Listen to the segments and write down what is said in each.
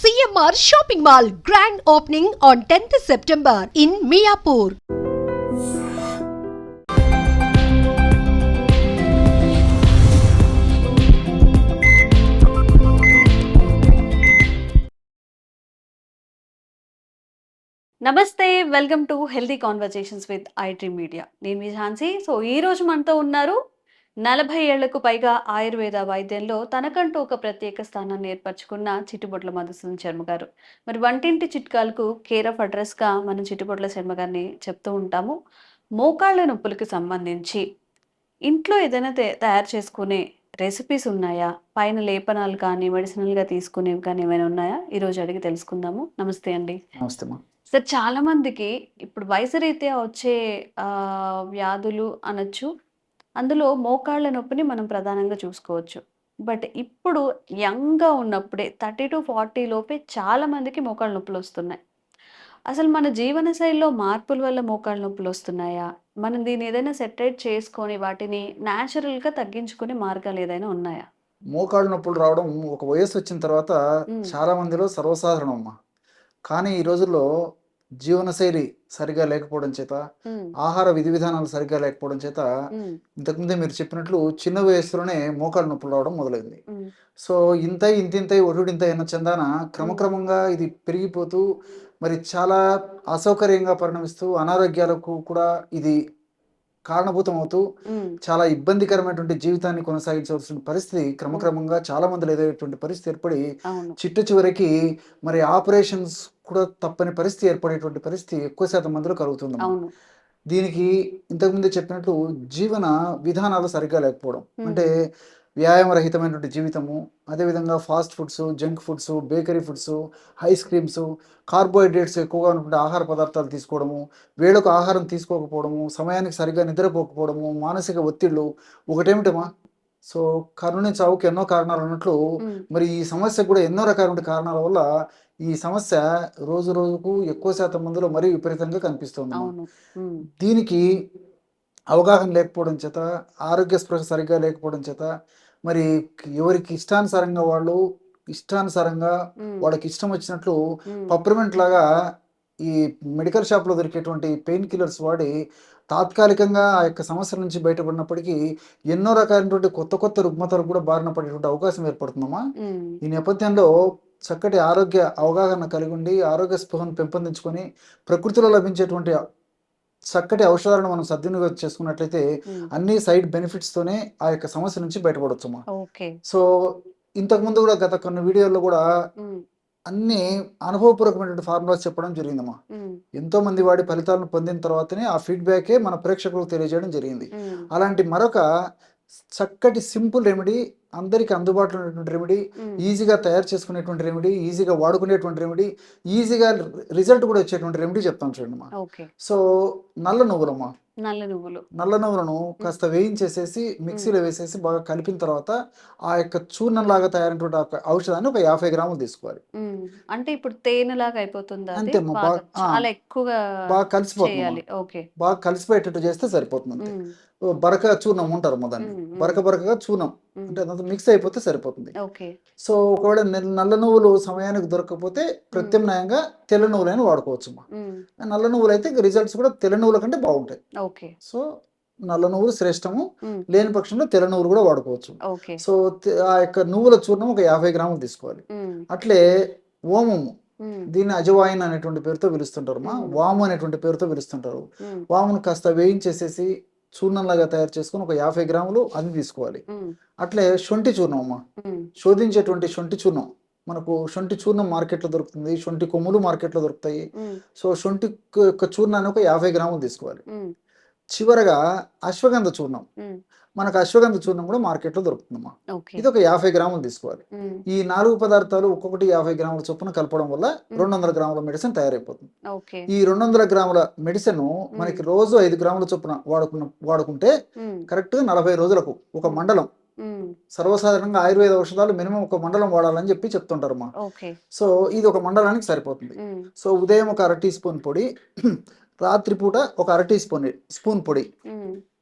CMR Shopping Mall grand opening on 10th September in Miapur. నమస్తే, welcome to healthy conversations with iDream media. నేను మీ Jhansi. So ఈ రోజు మనతో ఉన్నారు 40 ఏళ్లకు పైగా ఆయుర్వేద వైద్యంలో తనకంటూ ఒక ప్రత్యేక స్థానాన్ని ఏర్పరచుకున్న చిట్టుబొట్ల మధుసూదన్ శర్మ గారు. మరి వంటింటి చిట్కాలకు కేర్ ఆఫ్ అడ్రస్గా మనం చిట్టుబొట్ల శర్మ గారిని చెప్తూ ఉంటాము. మోకాళ్ళ నొప్పులకు సంబంధించి ఇంట్లో ఏదైనా తయారు చేసుకునే రెసిపీస్ ఉన్నాయా? పైన లేపనాలు కానీ మెడిసినల్గా తీసుకునేవి కానీ ఏమైనా ఉన్నాయా? ఈరోజు అడిగి తెలుసుకుందాము. నమస్తే అండి. నమస్తే మా. సార్, చాలా మందికి ఇప్పుడు వయసు రీత్యా వచ్చే వ్యాధులు అనొచ్చు. అందులో మోకాళ్ళ నొప్పిని మనం ప్రధానంగా చూసుకోవచ్చు. బట్ ఇప్పుడు యంగ్‌గా ఉన్నప్పుడే 30-40 లోపే చాలా మందికి మోకాళ్ళ నొప్పులొస్తున్నాయి. అసలు మన జీవనశైలిలో మార్పుల వల్ల మోకాళ్ళ నొప్పులొస్తున్నాయా? మనం దీన్ని ఏదైనా సెటరేట్ చేసుకొని వాటిని న్యాచురల్‌గా తగ్గించుకునే మార్గాలు ఏదైనా ఉన్నాయా? మోకాళ్ళ నొప్పులు రావడం ఒక వయస్సు వచ్చిన తర్వాత హ్మ్. చాలా మందిలో సర్వసాధారణం అమ్మా. కానీ ఈ రోజుల్లో జీవనశైలి సరిగా లేకపోవడం చేత, హ్మ్. ఆహార విధి విధానాలు సరిగ్గా లేకపోవడం చేత, హ్మ్. ఇంతకుముందే మీరు చెప్పినట్లు చిన్న వయస్సులోనే మోకాళ్ళ నొప్పులు రావడం మొదలైంది. హ్మ్. సో ఇంతై ఇంతింతై ఒటుడింతై అన్న చందాన హ్మ్. క్రమక్రమంగా ఇది పెరిగిపోతూ మరి చాలా అసౌకర్యంగా పరిణమిస్తూ అనారోగ్యాలకు కూడా ఇది కారణభూతం అవుతూ హ్మ్. చాలా ఇబ్బందికరమైనటువంటి జీవితాన్ని కొనసాగించవలసిన పరిస్థితి హ్మ్. క్రమక్రమంగా చాలా మందిలో ఎదురయ్యేటువంటి పరిస్థితి ఏర్పడి అవును. చిట్ట చివరికి మరి ఆపరేషన్స్ కూడా తప్పని పరిస్థితి ఏర్పడేటువంటి పరిస్థితి ఎక్కువ శాతం మందిలో కలుగుతుందమ్మా. అవును. దీనికి ఇంతకుముందే చెప్పినట్లు జీవన విధానాలు సరిగ్గా లేకపోవడం. అంటే హ్మ్. వ్యాయామరహితమైనటువంటి జీవితము, అదేవిధంగా fast foods, junk foods, bakery foods, ice creams, carbohydrates ఎక్కువగా ఉన్నటువంటి ఆహార పదార్థాలు తీసుకోవడము, వేళకు ఆహారం తీసుకోకపోవడము, సమయానికి సరిగ్గా నిద్రపోకపోవడము, మానసిక ఒత్తిళ్ళు ఒకటేమిటమా. సో కరుణ చావుకి ఎన్నో కారణాలు అన్నట్లు హ్మ్. మరి ఈ సమస్యకు కూడా ఎన్నో రకాలైన కారణాల వల్ల ఈ సమస్య రోజు రోజుకు ఎక్కువ శాతం మందిలో మరీ విపరీతంగా కనిపిస్తోందమ్మా. అవును. హ్మ్. దీనికి అవగాహన లేకపోవడం చేత, ఆరోగ్య స్పృహ సరిగ్గా లేకపోవడం చేత, మరి ఎవరికి ఇష్టానుసారంగా వాళ్ళు ఇష్టానుసారంగా హ్మ్. వాళ్ళకి ఇష్టం వచ్చినట్లు హ్మ్. పప్రిమెంట్ లాగా ఈ మెడికల్ షాప్‌లో దొరికేటువంటి పెయిన్ కిల్లర్స్ వాడి తాత్కాలికంగా ఆ యొక్క సమస్యల నుంచి బయటపడినప్పటికీ ఎన్నో రకాలైనటువంటి కొత్త కొత్త రుగ్మతలకు కూడా బారిన పడేటువంటి అవకాశం ఏర్పడుతుందమ్మా. హ్మ్. ఈ నేపథ్యంలో చక్కటి ఆరోగ్య అవగాహన కలిగి ఉండి, ఆరోగ్య స్పృహను పెంపొందించుకొని, ప్రకృతిలో లభించేటువంటి చక్కటి ఔషధాలను మనం సద్వినియోగం చేసుకున్నట్లయితే హ్మ్. అన్ని సైడ్ బెనిఫిట్స్‌తోనే ఆ యొక్క సమస్య నుంచి బయటపడొచ్చమ్మా. ఓకే. సో, ఇంతకుముందు గూడా గత కొన్ని వీడియోల్లో గూడా హ్మ్. అన్నీ అనుభవపూర్వకమైనటువంటి ఫార్ములాస్ చెప్పడం జరిగిందమ్మా. హ్మ్. ఎంతోమంది వాడి ఫలితాలను పొందిన తర్వాతనే ఆ ఫీడ్‌బ్యాకే మన ప్రేక్షకులకు తెలియజేయడం జరిగింది. హ్మ్. అలాంటి మరొక చక్కటి సింపుల్ రెమెడీ, అందరికి అందుబాటులో ఉన్నటువంటి రెమెడీ, హ్మ్. ఈజీగా తయారు చేసుకునేటువంటి రెమెడీ, ఈజీగా వాడుకునేటువంటి రెమెడీ, ఈజీగా రిజల్ట్ కూడా వచ్చేటువంటి రెమెడీ చెప్తాను చూడండమ్మా. ఓకే. సో, నల్ల నువ్వులమ్మా. నల్ల నువ్వులు. నల్ల నువ్వులను హ్మ్. కాస్త వేయించేసేసి హ్మ్. మిక్సీలో వేసేసి బాగా కలిపిన తర్వాత ఆ యొక్క చూర్ణంలాగా తయారైనటువంటి ఒక ఔషధాన్ని ఒక 50 గ్రాములు తీసుకోవాలి. హ్మ్. అంటే ఇప్పుడు తేనెలాగా అయిపోతుందా అది? అంతే అమ్మా. బాగా చాలా ఎక్కువగా బాగా కలిసిపోతుందమ్మా. చేయాలి. ఓకే. బాగా కలిసిపోయేటట్టు చేస్తే సరిపోతుంది అంతే. హ్మ్. బరక చూర్ణం అంటారమ్మా దాన్ని. హ్మ్. హ్మ్. బరక బరకగా చూర్ణం. హ్మ్. అంటే అదంతా మిక్స్ అయిపోతే సరిపోతుంది. ఓకే. సో, ఒకవేళ నల్ల నువ్వులు సమయానికి దొరకకపోతే హ్మ్. ప్రత్యామ్నాయంగా తెల్ల నువ్వులైనా వాడుకోవచ్చమ్మా. హ్మ్. నల్ల నువ్వులైతే రిజల్ట్స్ కూడా తెల్ల నువ్వుల కంటే బావుంటాయి. ఓకే. సో, నల్ల నువ్వులు శ్రేష్టము. హ్మ్. లేని పక్షంలో తెల్ల నువ్వులు కూడా వాడుకోవచ్చు. ఓకే. సో, ఆ యొక్క నువ్వుల చూర్ణం ఒక 50 గ్రాములు తీసుకోవాలి. హ్మ్. అట్లే ఓమము. హ్మ్. దీన్ని అజవాయిన్ అనేటువంటి పేరుతో పిలుస్తుంటారమ్మా. హ్మ్. వాము అనేటువంటి పేరుతో పిలుస్తుంటారు. హ్మ్. వామును కాస్త వేయించేసేసి చూర్ణంలాగా తయారు చేసుకొని ఒక 50 గ్రాములు అది తీసుకోవాలి. హ్మ్. అట్లే శొంఠి చూర్ణం అమ్మా. హ్మ్. శోధించేటువంటి శొంఠి చూర్ణం. మనకు శొంఠి చూర్ణం మార్కెట్‌లో దొరుకుతుంది. శొంఠి కొమ్ములు మార్కెట్‌లో దొరుకుతాయి. హ్మ్. సో, శొంఠి యొక్క చూర్ణాన్ని ఒక 50 గ్రాములు తీసుకోవాలి. హ్మ్. చివరగా అశ్వగంధ చూర్ణం. హ్మ్. మనకు అశ్వగంధ చూర్ణం కూడా మార్కెట్‌లో దొరుకుతుందమ్మా. ఓకే. ఇది ఒక 50 గ్రాములు తీసుకోవాలి. హ్మ్. ఈ 4 పదార్థాలు ఒక్కొక్కటి 50 గ్రాముల చొప్పున కలపడం వల్ల హ్మ్. 200 గ్రాముల మెడిసిన్ తయారైపోతుంది. ఓకే. ఈ 200 గ్రాముల మెడిసిను హ్మ్. మనకి రోజు 5 గ్రాముల చొప్పున వాడుకుంటే హ్మ్. కరెక్ట్‌గా 40 రోజులకు ఒక హ్మ్. మండలం. హ్మ్. సర్వసాధారణంగా ఆయుర్వేద ఔషధాలు మినిమమ్ ఒక మండలం వాడాలని చెప్పి చెప్తుంటారమ్మా. ఓకే. సో, ఇది ఒక మండలానికి సరిపోతుంది. హ్మ్. సో, ఉదయం ఒక అర టీ స్పూన్ పొడి, రాత్రిపూట ఒక అర టీ స్పూన్ పొడి. హ్మ్.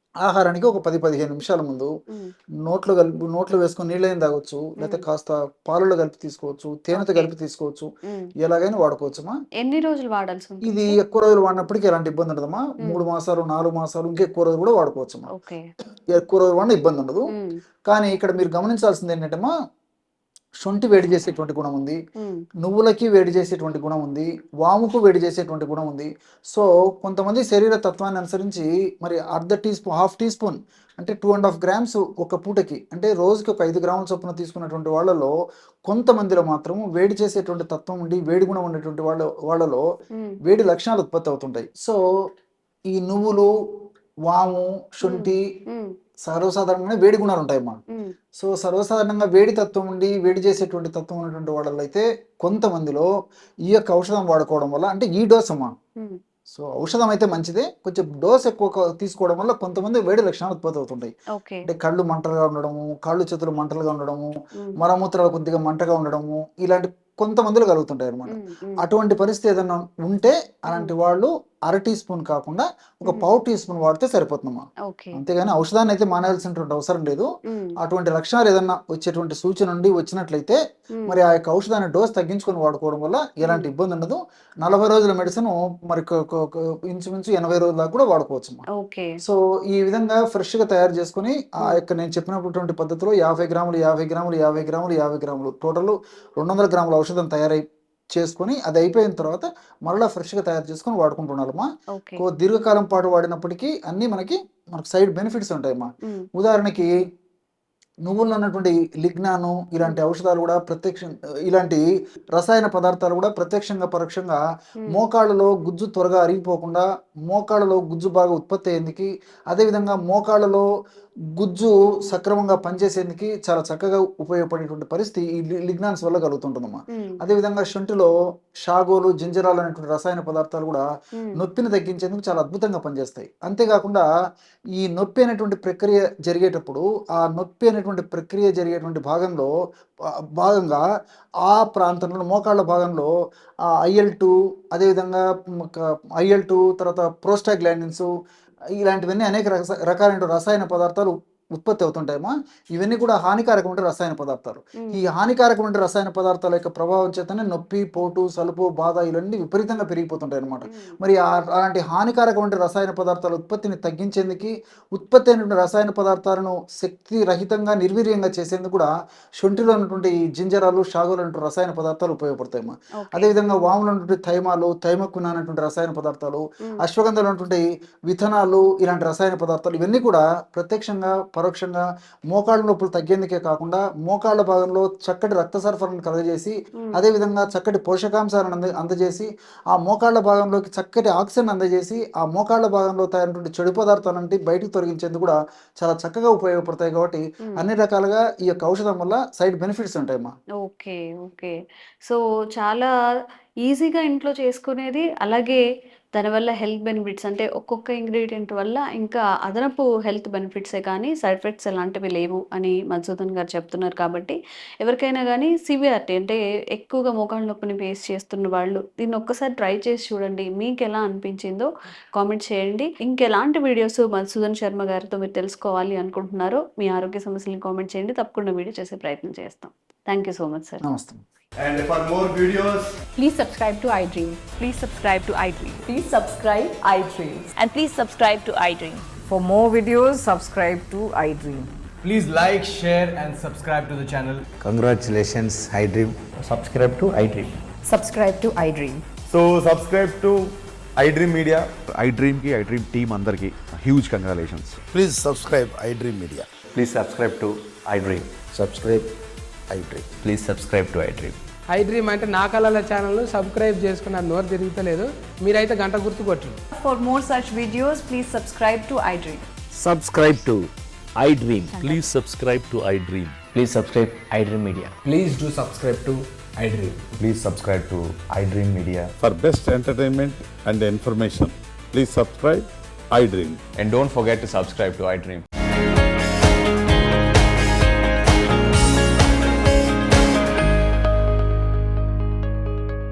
ఆహారానికి ఒక 10-15 నిమిషాల ముందు నోట్లో వేసుకొని నీళ్ళైనా తాగొచ్చు, లేకపోతే కాస్త పాలలో కలిపి తీసుకోవచ్చు, తేనెతో కలిపి తీసుకోవచ్చు, ఎలాగైనా వాడుకోవచ్చమ్మా. ఎన్ని రోజులు వాడాల్సి ఉంటుంది? ఇది ఎక్కువ రోజులు వాడినప్పటికీ ఎలాంటి ఇబ్బంది ఉండదమ్మా. 3 మాసాలు 4 మాసాలు ఇంకా ఎక్కువ రోజులు కూడా వాడుకోవచ్చమ్మా. ఓకే. ఎక్కువ రోజులు వాడిన ఇబ్బంది ఉండదు. కానీ ఇక్కడ మీరు గమనించాల్సింది ఏంటంటే అమ్మా, శొంఠి వేడి చేసేటువంటి గుణం ఉంది, నువ్వులకి వేడి చేసేటువంటి గుణం ఉంది, వాముకు వేడి చేసేటువంటి గుణం ఉంది. సో కొంతమంది శరీర తత్వాన్ని అనుసరించి మరి హాఫ్ టీ స్పూన్ అంటే 2.5 గ్రామ్స్ ఒక పూటకి, అంటే రోజుకి ఒక 5 గ్రాముల చొప్పున తీసుకున్నటువంటి వాళ్ళలో కొంతమందిలో మాత్రం వేడి చేసేటువంటి తత్వం ఉండి వేడి గుణం ఉండేటువంటి వాళ్ళలో వేడి లక్షణాలు ఉత్పత్తి అవుతుంటాయి. సో ఈ నువ్వులు, వాము, శొంఠి సర్వసాధారణంగా వేడి గుణాలు ఉంటాయమ్మా. సో సర్వసాధారణంగా వేడి తత్వం ఉండి వేడి చేసేటువంటి తత్వం ఉన్నటువంటి వాళ్ళలో అయితే కొంతమందిలో ఈ యొక్క ఔషధం వాడుకోవడం వల్ల, అంటే ఈ డోస్ అమ్మా, సో ఔషధం అయితే మంచిదే, కొంచెం డోస్ ఎక్కువ తీసుకోవడం వల్ల కొంతమంది వేడి లక్షణాలు ఉత్పత్తి అవుతుంటాయి. అంటే కళ్ళు మంటలుగా ఉండడము, కాళ్ళు చేతులు మంటలుగా ఉండడము, మలమూత్రాలు కొద్దిగా మంటగా ఉండడము, ఇలాంటి కొంతమందిలో కలుగుతుంటాయి అనమాట. అటువంటి పరిస్థితి ఏదైనా ఉంటే అలాంటి వాళ్ళు 1/2 టీ స్పూన్ కాకుండా ఒక 1/4 టీ స్పూన్ వాడితే సరిపోతుందమ్మా. అంతేగాని ఔషధాన్ని అయితే మానేయాల్సినటువంటి అవసరం లేదు. అటువంటి లక్షణాలు ఏదన్నా వచ్చేటువంటి సూచన నుండి వచ్చినట్లయితే మరి ఆ యొక్క ఔషధాన్ని డోస్ తగ్గించుకొని వాడుకోవడం వల్ల ఎలాంటి ఇబ్బంది ఉండదు. 40 రోజుల మెడిసిన్ మరి ఇంచుమించు 80 రోజుల దాకా కూడా వాడుకోవచ్చు. సో ఈ విధంగా ఫ్రెష్ గా తయారు చేసుకుని ఆ యొక్క నేను చెప్పినటువంటి పద్ధతిలో 50 గ్రాములు 50 గ్రాములు 50 గ్రాములు 50 గ్రాములు టోటల్ 200 గ్రాముల ఔషధం తయారై చేసుకొని అది అయిపోయిన తర్వాత మళ్ళీ ఫ్రెష్గా తయారు చేసుకొని వాడుకుంటున్నారమ్మా. దీర్ఘకాలం పాటు వాడినప్పటికీ అన్నీ మనకు సైడ్ బెనిఫిట్స్ ఉంటాయమ్మా. ఉదాహరణకి నువ్వుల్లో ఉన్నటువంటి లిగ్నాను ఇలాంటి ఔషధాలు కూడా ఇలాంటి రసాయన పదార్థాలు కూడా ప్రత్యక్షంగా పరోక్షంగా మోకాళ్ళలో గుజ్జు త్వరగా అరిగిపోకుండా, మోకాళ్ళలో గుజ్జు బాగా ఉత్పత్తి అయ్యేందుకు, అదేవిధంగా మోకాళ్ళలో గుజ్జు సక్రమంగా పనిచేసేందుకు చాలా చక్కగా ఉపయోగపడేటువంటి పరిస్థితి ఈ లిగ్నాన్స్ వల్ల కలుగుతుంటుందమ్మా. అదేవిధంగా శొంఠిలో షాగోలు, జింజరాలు అనేటువంటి రసాయన పదార్థాలు కూడా నొప్పిని తగ్గించేందుకు చాలా అద్భుతంగా పనిచేస్తాయి. అంతేకాకుండా ఈ నొప్పి అనేటువంటి ప్రక్రియ జరిగేటప్పుడు ఆ నొప్పి అనేటువంటి ప్రక్రియ జరిగేటువంటి భాగంగా ఆ ప్రాంతంలో మోకాళ్ళ భాగంలో IL-2, అదేవిధంగా IL-2 తర్వాత ప్రోస్టాగ్లాండిన్స్ ఇలాంటివన్నీ అనేక రకాలైన రసాయన పదార్థాలు ఉత్పత్తి అవుతుంటాయమ్మా. ఇవన్నీ కూడా హానికారకమైన రసాయన పదార్థాలు. ఈ హానికారకమైన రసాయన పదార్థాల యొక్క ప్రభావం చేతనే నొప్పి, పోటు, సలుపు, బాధ ఇవన్నీ విపరీతంగా పెరిగిపోతుంటాయి అనమాట. మరి అలాంటి హానికారకమైన రసాయన పదార్థాల ఉత్పత్తిని తగ్గించేందుకు, ఉత్పత్తి అయినటువంటి రసాయన పదార్థాలను శక్తి రహితంగా నిర్వీర్యంగా చేసేందుకు కూడా శొంఠిలో ఉన్నటువంటి జింజరాలు, షాగోలు అనేటువంటి రసాయన పదార్థాలు ఉపయోగపడతాయమ్మా. అదేవిధంగా వాములో ఉన్నటువంటి థైమాలు, థైమక్విన్ అనేటువంటి రసాయన పదార్థాలు, అశ్వగంధలో ఉన్నటువంటి విథనాలు ఇలాంటి రసాయన పదార్థాలు ఇవన్నీ కూడా ప్రత్యక్షంగా పరోక్షంగా మోకాళ్ళ నొప్పులు తగ్గేందుకే కాకుండా మోకాళ్ళ భాగంలో చక్కటి రక్త సరఫరాను కలగజేసి, అదేవిధంగా చక్కటి పోషకాంశాలను అందజేసి, ఆ మోకాళ్ళ భాగంలోకి చక్కటి ఆక్సిజన్ అందజేసి, ఆ మోకాళ్ళ భాగంలో తయారైనటువంటి చెడు పదార్థాలంటే బయటకు తొలగించేందుకు కూడా చాలా చక్కగా ఉపయోగపడతాయి. కాబట్టి అన్ని రకాలుగా ఈ యొక్క ఔషధం వల్ల సైడ్ బెనిఫిట్స్ ఉంటాయమ్మా. ఓకే. సో చాలా ఈజీగా ఇంట్లో చేసుకునేది, అలాగే దానివల్ల హెల్త్ బెనిఫిట్స్ అంటే ఒక్కొక్క ఇంగ్రీడియంట్ వల్ల ఇంకా అదనపు హెల్త్ బెనిఫిట్సే కానీ సైడ్ ఎఫెక్ట్స్ ఎలాంటివి లేవు అని మధుసూదన్ గారు చెప్తున్నారు. కాబట్టి ఎవరికైనా కానీ సివియారిటీ అంటే ఎక్కువగా మోకాళ్ళ నొప్పిని ఫేస్ చేస్తున్న వాళ్ళు దీన్ని ఒక్కసారి ట్రై చేసి చూడండి. మీకు ఎలా అనిపించిందో కామెంట్ చేయండి. ఇంకెలాంటి వీడియోస్ మధుసూదన్ శర్మ గారితో మీరు తెలుసుకోవాలి అనుకుంటున్నారో మీ ఆరోగ్య సమస్యలను కామెంట్ చేయండి. తప్పకుండా వీడియో చేసే ప్రయత్నం చేస్తాం. Thank you so much sir. నమస్తే. And for more videos, please subscribe to iDream. Please subscribe to iDream. Please subscribe iDream. And please subscribe to iDream. For more videos, subscribe to iDream. please like, share and subscribe to the channel. Congratulations, iDream. Subscribe to iDream. Subscribe to iDream. So subscribe to iDream Media. iDream ki iDream team andarki huge congratulations. Please subscribe iDream Media. Please subscribe to iDream. Subscribe iDream. Please subscribe to iDream. iDream అంటే నా కళల ఛానల్ను subscribe చేసుకున్న నోరు తిరుగుతలేదు, మీరైతే గంట గుర్తు కొట్టండి. For more such videos, please subscribe to iDream. Subscribe to iDream. Please subscribe to iDream. Please subscribe iDream Media. Please do subscribe to iDream. Please subscribe to iDream Media. For best entertainment and information, please subscribe iDream. And don't forget to subscribe to iDream.